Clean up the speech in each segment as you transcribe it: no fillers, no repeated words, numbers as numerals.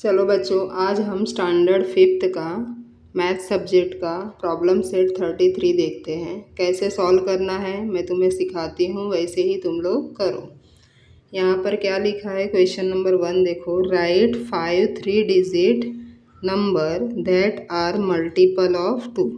चलो बच्चों, आज हम स्टैंडर्ड फिफ्थ का मैथ सब्जेक्ट का प्रॉब्लम सेट 33 देखते हैं। कैसे सॉल्व करना है मैं तुम्हें सिखाती हूँ, वैसे ही तुम लोग करो। यहाँ पर क्या लिखा है, क्वेश्चन नंबर 1 देखो। Write 5 3 digit number that are multiple of 2।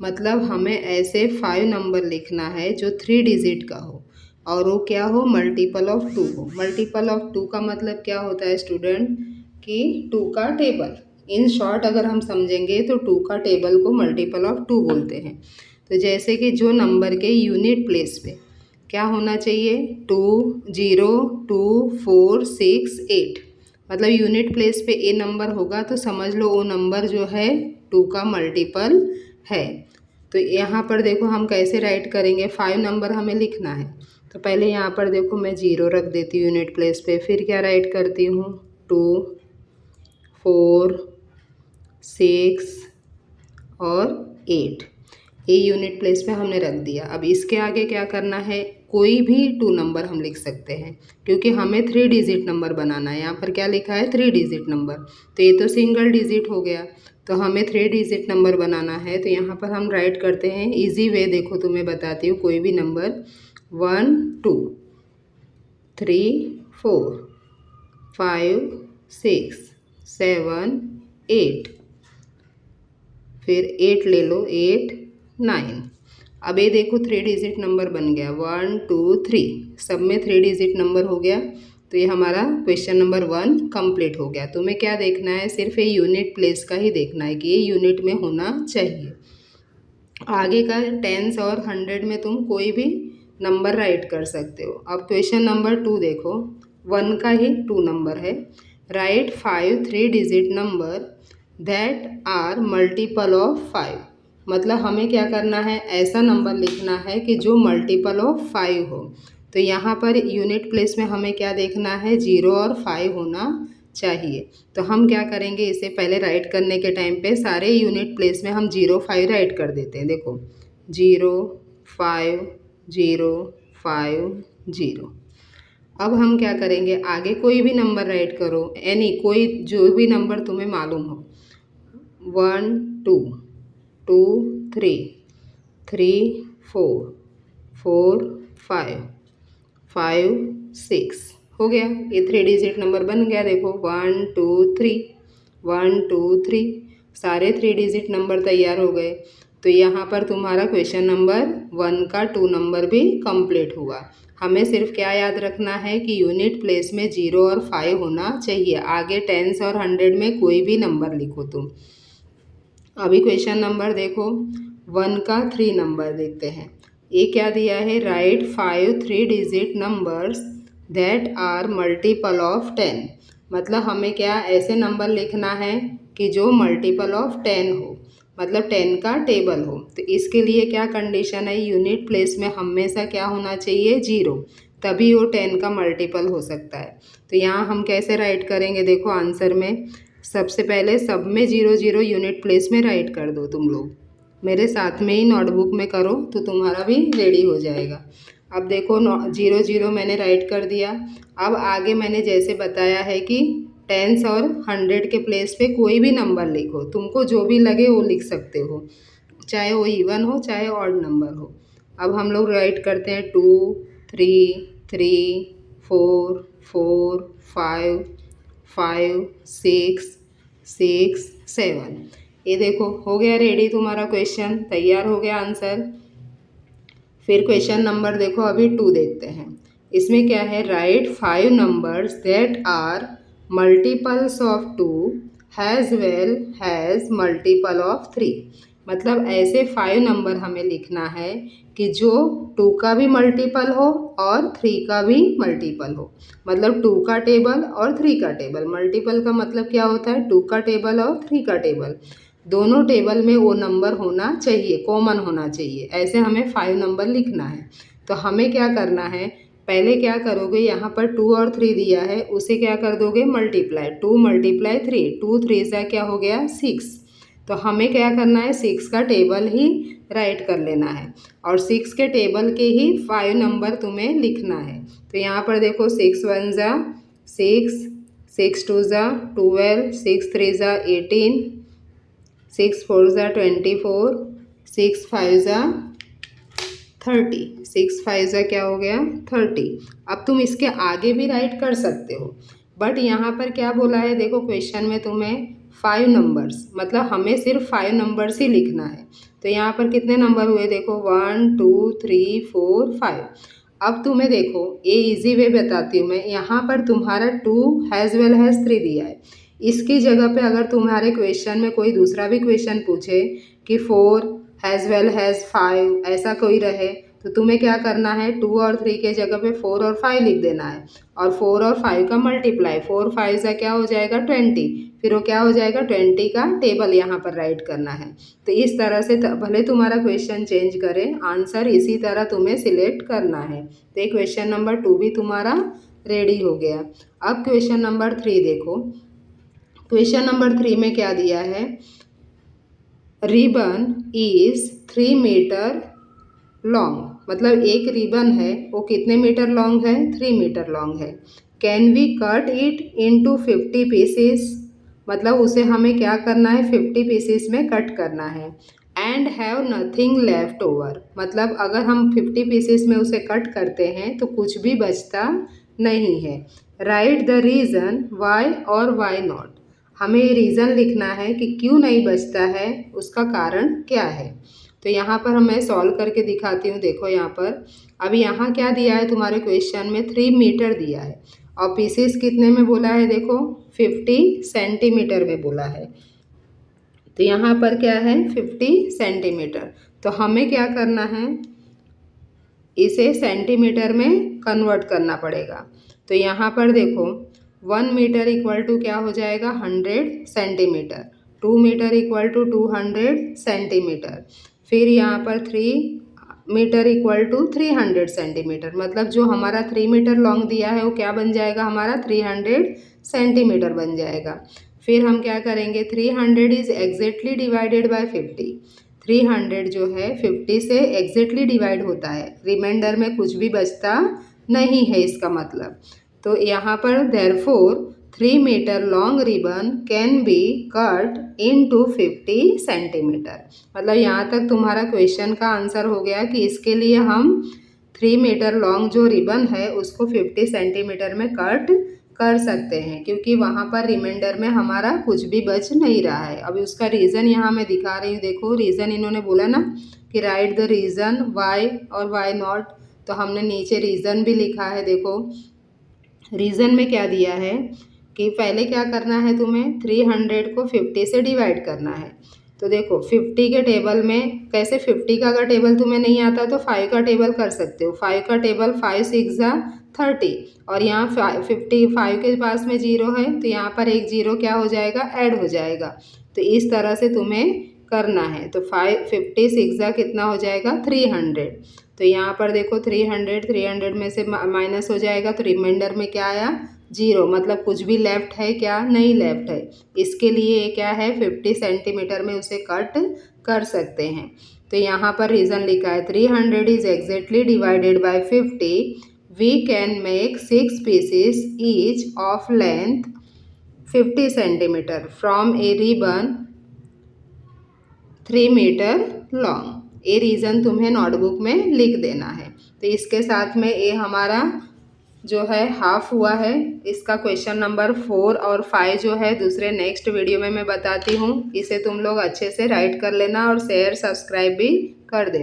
मतलब हमें ऐसे 5 नंबर लिखना है जो 3 डिजिट का हो और वो क्या हो, मल्टीपल ऑफ 2 हो। मल्टीपल ऑफ 2 का मतलब क्या होता है स्टूडेंट, कि 2 का टेबल। इन शॉर्ट अगर हम समझेंगे तो 2 का टेबल को मल्टीपल ऑफ 2 बोलते हैं। तो जैसे कि जो नंबर के यूनिट प्लेस पे क्या होना चाहिए, 2 0 2 4 6 8। मतलब यूनिट प्लेस पे ए नंबर होगा तो समझ लो वो नंबर जो है 2 का मल्टीपल है। तो यहाँ पर देखो हम कैसे राइट करेंगे, 5 नंबर हमें लिखना है। तो पहले यहाँ पर देखो मैं 0 रख देती हूँ यूनिट प्लेस पे, फिर क्या राइट करती हूँ, 2 4 6 और 8। ये यूनिट प्लेस पे हमने रख दिया। अब इसके आगे क्या करना है, कोई भी 2 नंबर हम लिख सकते हैं क्योंकि हमें 3 डिजिट नंबर बनाना है। यहाँ पर क्या लिखा है, 3 डिजिट नंबर, तो ये तो सिंगल डिजिट हो गया। तो हमें 3 डिजिट नंबर बनाना है, तो यहाँ पर हम राइट करते हैं इजी वे। देखो तुम्हें बताती हूँ, कोई भी नंबर 1 2 3 4 5 6 7 8, फिर 8 ले लो, 8 9। अब ये देखो 3 डिजिट नंबर बन गया, 1 2 3, सब में 3 डिजिट नंबर हो गया। तो ये हमारा क्वेश्चन नंबर 1 कंप्लीट हो गया। तुम्हें क्या देखना है, सिर्फ ये यूनिट प्लेस का ही देखना है कि ये यूनिट में होना चाहिए। आगे का टेंस और 100 में तुम कोई भी नंबर राइट कर सकते हो। अब क्वेश्चन नंबर 2 देखो, 1 का ही 2 नंबर है। Write 5 3 digit number that are multiple of 5। मतलब हमें क्या करना है, ऐसा नंबर लिखना है कि जो मल्टीपल ऑफ 5 हो। तो यहाँ पर यूनिट प्लेस में हमें क्या देखना है, 0 और 5 होना चाहिए। तो हम क्या करेंगे, इसे पहले राइट करने के टाइम पे सारे यूनिट प्लेस में हम 0 5 राइट कर देते हैं। देखो 0 5 0 5 0। अब हम क्या करेंगे, आगे कोई भी नंबर राइट करो, एनी कोई जो भी नंबर तुम्हें मालूम हो, 1 2 2 3 3 4 4 5 5 6 हो गया। ये 3 डिजिट नंबर बन गया। देखो 1 2 3 1 2 3, सारे 3 डिजिट नंबर तैयार हो गए। तो यहाँ पर तुम्हारा क्वेश्चन नंबर 1 का 2 नंबर भी कंप्लीट हुआ। हमें सिर्फ क्या याद रखना है कि यूनिट प्लेस में 0 और 5 होना चाहिए। आगे टेंस और 100 में कोई भी नंबर लिखो तुम। अभी क्वेश्चन नंबर देखो, 1 का 3 नंबर देखते हैं। ये क्या दिया है, write 5 3 digit numbers that are multiple of 10। मतलब हमें क्या ऐसे नंबर लिखना है कि जो मल्टीपल ऑफ 10 हो, मतलब 10 का टेबल हो। तो इसके लिए क्या कंडीशन है, यूनिट प्लेस में हमेशा क्या होना चाहिए, 0, तभी वो 10 का मल्टीपल हो सकता है। तो यहाँ हम कैसे राइट करेंगे, देखो आंसर में सबसे पहले सब में 0 0 यूनिट प्लेस में राइट कर दो। तुम लोग मेरे साथ में ही नोटबुक में करो तो तुम्हारा भी रेडी हो जाएगा। अब देखो 0 0 मैंने राइट कर दिया। अब आगे मैंने जैसे बताया है कि टेंस और 100 के प्लेस पे कोई भी नंबर लिखो, तुमको जो भी लगे वो लिख सकते हो, चाहे वो इवन हो चाहे ऑड नंबर हो। अब हम लोग राइट करते हैं 2 3 3 4 4 5 5 6 6 7। ये देखो हो गया रेडी, तुम्हारा क्वेश्चन तैयार हो गया आंसर। फिर क्वेश्चन नंबर देखो, अभी 2 देखते हैं। इसमें क्या है, write 5 numbers that are multiples of 2 as well as multiple of 3। मतलब ऐसे 5 नंबर हमें लिखना है कि जो 2 का भी मल्टीपल हो और 3 का भी मल्टीपल हो। मतलब 2 का टेबल और 3 का टेबल। मल्टीपल का मतलब क्या होता है, 2 का टेबल और 3 का टेबल, दोनों टेबल में वो नंबर होना चाहिए, कॉमन होना चाहिए। ऐसे हमें 5 नंबर लिखना है। तो हमें क्या करना है, पहले क्या करोगे, यहाँ पर 2 और 3 दिया है, उसे क्या कर दोगे, मल्टीप्लाई। 2 मल्टीप्लाई 3, 2 3 से क्या हो गया 6। तो हमें क्या करना है, 6 का टेबल ही राइट कर लेना है और 6 के टेबल के ही 5 नंबर तुम्हें लिखना है। तो यहाँ पर देखो 6 1 जा 6 6 2 ज़ा 12, 6 3 ज़ा 18, 6 4 ज़ा 24, 6 5 ज़ा 30, 6 5 ज़ा क्या हो गया 30। अब तुम इसके आगे भी राइट कर सकते हो, बट यहाँ पर क्या बोला है देखो, क्वेश्चन में तुम्हें 5 नंबर्स, मतलब हमें सिर्फ 5 नंबर्स ही लिखना है। तो यहाँ पर कितने नंबर हुए देखो, 1 2 3 4 5। अब तुम्हें देखो, ये इजी वे बताती हूँ मैं। यहाँ पर तुम्हारा 2 हैज़ वेल हैज़ 3 दिया है। इसकी जगह पे अगर तुम्हारे क्वेश्चन में कोई दूसरा भी क्वेश्चन पूछे कि 4 हैज़ वेल हैज़ 5, ऐसा कोई रहे, तो तुम्हें क्या करना है, 2 और 3 के जगह पे 4 और 5 लिख देना है, और 4 और 5 का मल्टीप्लाई, 4 5 से क्या हो जाएगा 20, फिर वो क्या हो जाएगा 20 का टेबल यहाँ पर राइट करना है। तो इस तरह से भले तुम्हारा क्वेश्चन चेंज करे, आंसर इसी तरह तुम्हें सिलेक्ट करना है। तो ये क्वेश्चन नंबर 2 भी तुम्हारा रेडी हो गया। अब क्वेश्चन नंबर 3 देखो। क्वेश्चन नंबर 3 में क्या दिया है, रिबन इज 3 मीटर लॉन्ग, मतलब एक रिबन है वो कितने मीटर लॉन्ग है, 3 मीटर लॉन्ग है। Can we cut it into 50 pieces, मतलब उसे हमें क्या करना है 50 पीसेस में कट करना है। And have nothing left over, मतलब अगर हम 50 पीसेस में उसे कट करते हैं तो कुछ भी बचता नहीं है। राइट द रीज़न वाई और वाई नॉट, हमें रीज़न लिखना है कि क्यों नहीं बचता है, उसका कारण क्या है। तो यहाँ पर मैं सॉल्व करके दिखाती हूँ। देखो यहाँ पर, अब यहाँ क्या दिया है तुम्हारे क्वेश्चन में, 3 मीटर दिया है और पीसेस कितने में बोला है देखो, 50 सेंटीमीटर में बोला है। तो यहाँ पर क्या है 50 सेंटीमीटर, तो हमें क्या करना है, इसे सेंटीमीटर में कन्वर्ट करना पड़ेगा। तो यहाँ पर देखो 1 मीटर इक्वल टू क्या हो जाएगा 100 centimetre, 2 metre equal to 200 centimetre, फिर यहाँ पर 3 मीटर इक्वल टू 300 सेंटीमीटर, मतलब जो हमारा 3 मीटर लॉन्ग दिया है वो क्या बन जाएगा हमारा 300 सेंटीमीटर बन जाएगा। फिर हम क्या करेंगे, 300 इज एग्जैक्टली डिवाइडेड बाय 50, 300 जो है 50 से एग्जैक्टली डिवाइड होता है, रिमाइंडर में कुछ भी बचता नहीं है इसका मतलब। तो यहाँ पर therefore 3 metre long ribbon can be cut into 50 centimetre, मतलब यहाँ तक तुम्हारा क्वेश्चन का आंसर हो गया कि इसके लिए हम 3 मीटर लॉन्ग जो रिबन है उसको 50 सेंटीमीटर में कट कर सकते हैं, क्योंकि वहाँ पर रिमाइंडर में हमारा कुछ भी बच नहीं रहा है। अभी उसका रीज़न यहाँ मैं दिखा रही हूँ। देखो रीज़न इन्होंने बोला ना कि राइट द रीज़न वाई और वाई नॉट, तो हमने नीचे रीज़न भी लिखा है। देखो रीज़न में क्या दिया है कि पहले क्या करना है तुम्हें, 300 को 50 से डिवाइड करना है। तो देखो 50 के टेबल में कैसे, 50 का अगर टेबल तुम्हें नहीं आता तो 5 का टेबल कर सकते हो। 5 का टेबल 5 6 ज़ा 30, और यहाँ 55 के पास में 0 है तो यहाँ पर एक 0 क्या हो जाएगा ऐड हो जाएगा। तो इस तरह से तुम्हें करना है। तो 50 6 ज़ा कितना हो जाएगा 300, तो यहाँ पर देखो 300 में से माइनस हो जाएगा तो रिमाइंडर में क्या आया 0, मतलब कुछ भी लेफ्ट है क्या, नहीं लेफ्ट है। इसके लिए क्या है 50 सेंटीमीटर में उसे कट कर सकते हैं। तो यहाँ पर रीज़न लिखा है 300 is exactly divided by 50, we can make 6 pieces each of length 50 centimetre from a ribbon 3 metre long. ये रीज़न तुम्हें नोटबुक में लिख देना है। तो इसके साथ में ये हमारा जो है हाफ हुआ है। इसका क्वेश्चन नंबर 4 और 5 जो है दूसरे नेक्स्ट वीडियो में मैं बताती हूँ। इसे तुम लोग अच्छे से राइट कर लेना और शेयर सब्सक्राइब भी कर देना।